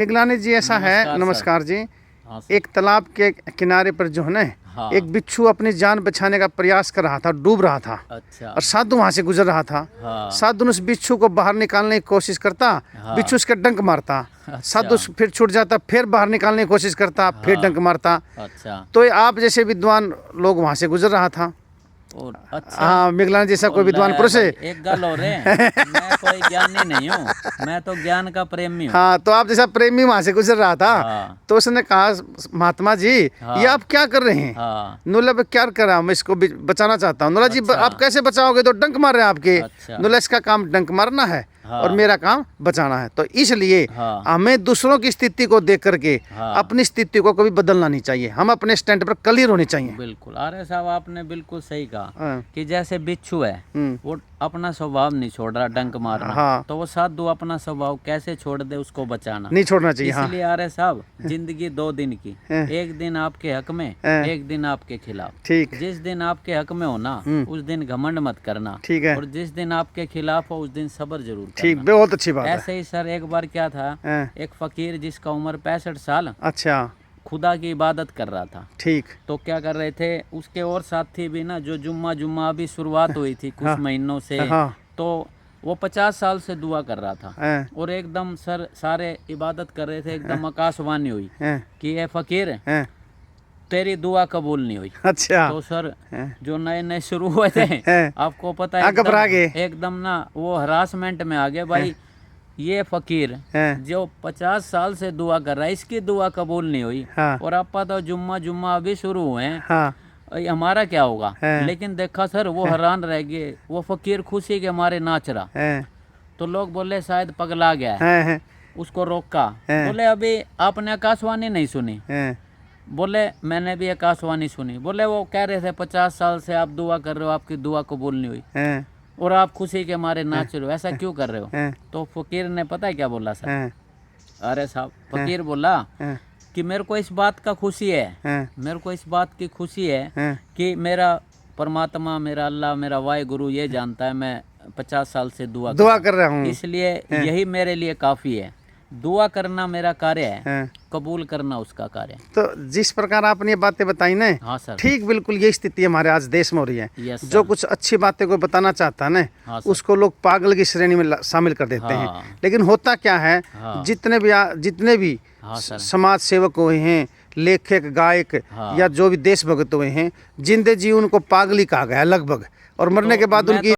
निगलानी जी ऐसा है, नमस्कार जी। हाँ सर। एक तालाब के किनारे पर जो है ना, हाँ। एक बिच्छू अपनी जान बचाने का प्रयास कर रहा था, डूब रहा था। अच्छा। और साधु वहां से गुजर रहा था। हाँ। साधु उस बिच्छू को बाहर निकालने की कोशिश करता, हाँ। बिच्छू उसका डंक मारता। अच्छा। साधु फिर छूट जाता, फिर बाहर निकालने की कोशिश करता, फिर हाँ। डंक मारता। अच्छा। तो आप जैसे विद्वान लोग वहां से गुजर रहा था। और अच्छा। हाँ, मिगलानी जैसा कोई विद्वान पुरुष है। एक गल हो रहे मैं कोई ज्ञानी नहीं हूँ, मैं तो ज्ञान का प्रेमी हूँ। हाँ, तो आप जैसा प्रेमी वहां से गुजर रहा था। हाँ। तो उसने कहा, महात्मा जी हाँ। ये आप क्या कर रहे हैं? हाँ। नूला क्या कर रहा हूँ, मैं इसको बचाना चाहता हूँ। नूला जी अच्छा। आप कैसे बचाओगे, तो डंक मार रहे हैं आपके। अच्छा। नूला इसका काम डंक मारना है। हाँ। और मेरा काम बचाना है। तो इसलिए हाँ। हमें दूसरों की स्थिति को देख करके हाँ। अपनी स्थिति को कभी बदलना नहीं चाहिए। हम अपने स्टैंड पर क्लियर होने चाहिए। बिल्कुल आर्य साहब, आपने बिल्कुल सही कहा हाँ। कि जैसे बिच्छू है वो अपना स्वभाव नहीं छोड़ रहा डंक मारना। हाँ। तो वो साधु अपना स्वभाव कैसे छोड़ दे, उसको बचाना नहीं छोड़ना चाहिए। हाँ। इसलिए आर्य साहब, जिंदगी 2 दिन की, हाँ। एक दिन आपके हक में, हाँ। एक दिन आपके खिलाफ। ठीक। जिस दिन आपके हक में हो ना, उस दिन घमंड मत करना। ठीक है। और जिस दिन आपके खिलाफ हो, उस दिन सब्र जरूर ठीक, करना। बहुत अच्छी बात है। ऐसे ही सर, एक बार क्या था, हाँ। एक फकीर जिसका उम्र 65 साल, अच्छा। खुदा की इबादत कर रहा था। ठीक। तो क्या कर रहे थे उसके और साथी भी ना, जो जुम्मा अभी शुरुआत हुई थी कुछ हाँ। महीनों से। हाँ। तो वो 50 साल से दुआ कर रहा था। हाँ। और एकदम सर सारे इबादत कर रहे थे, एकदम आकाशवाणी हुई हाँ। कि ये फकीर, हाँ। तेरी दुआ कबूल नहीं हुई। अच्छा। तो सर हाँ। जो नए नए शुरू हुए थे, हाँ। आपको पता है, घबरा गए। एकदम ना वो हरासमेंट में आ गए भाई। ये फकीर हाँ। जो 50 साल से दुआ कर रहा है, इसकी दुआ कबूल नहीं हुई। हाँ। और आप पता हो जुम्मा अभी शुरू हुए हैं, हाँ। हमारा क्या होगा। हाँ। लेकिन देखा सर, वो हैरान रह गए, वो फकीर खुशी के मारे नाच रहा। हाँ। तो लोग बोले शायद पगला गया है। हाँ। हाँ। उसको रोका, बोले अभी आपने आकाशवाणी नहीं सुनी? हाँ। बोले मैंने भी आकाशवाणी सुनी। बोले वो कह रहे थे 50 साल से आप दुआ कर रहे हो, आपकी दुआ कबूल नहीं हुई, हाँ। और आप खुशी के मारे नाच रहे हो, ऐसा क्यों कर रहे हो? हाँ। तो फकीर ने पता है क्या बोला सर? हाँ। अरे साहब, फकीर बोला हाँ। कि मेरे को इस बात का खुशी है, हाँ। मेरे को इस बात की खुशी है हाँ। कि मेरा परमात्मा, मेरा अल्लाह, मेरा वाहे गुरु ये जानता है मैं 50 साल से दुआ कर रहा हूँ। इसलिए यही मेरे लिए काफ़ी है। दुआ करना मेरा कार्य है, हाँ। कबूल करना उसका कार्य है। तो जिस प्रकार आपने ये बातें बताई ना, हाँ सर। ठीक बिल्कुल ये स्थिति हमारे आज देश में हो रही है। यस जो सर। कुछ अच्छी बातें कोई बताना चाहता है ना, हाँ सर। उसको लोग पागल की श्रेणी में शामिल कर देते हाँ। हैं। लेकिन होता क्या है, हाँ। जितने भी हाँ सर। समाज सेवक हुए हैं, लेखक, गायक, हाँ। या जो भी देशभक्त हुए हैं, जिंदे जी उनको पागल ही कहा गया लगभग। और मरने के बाद मैं उनकी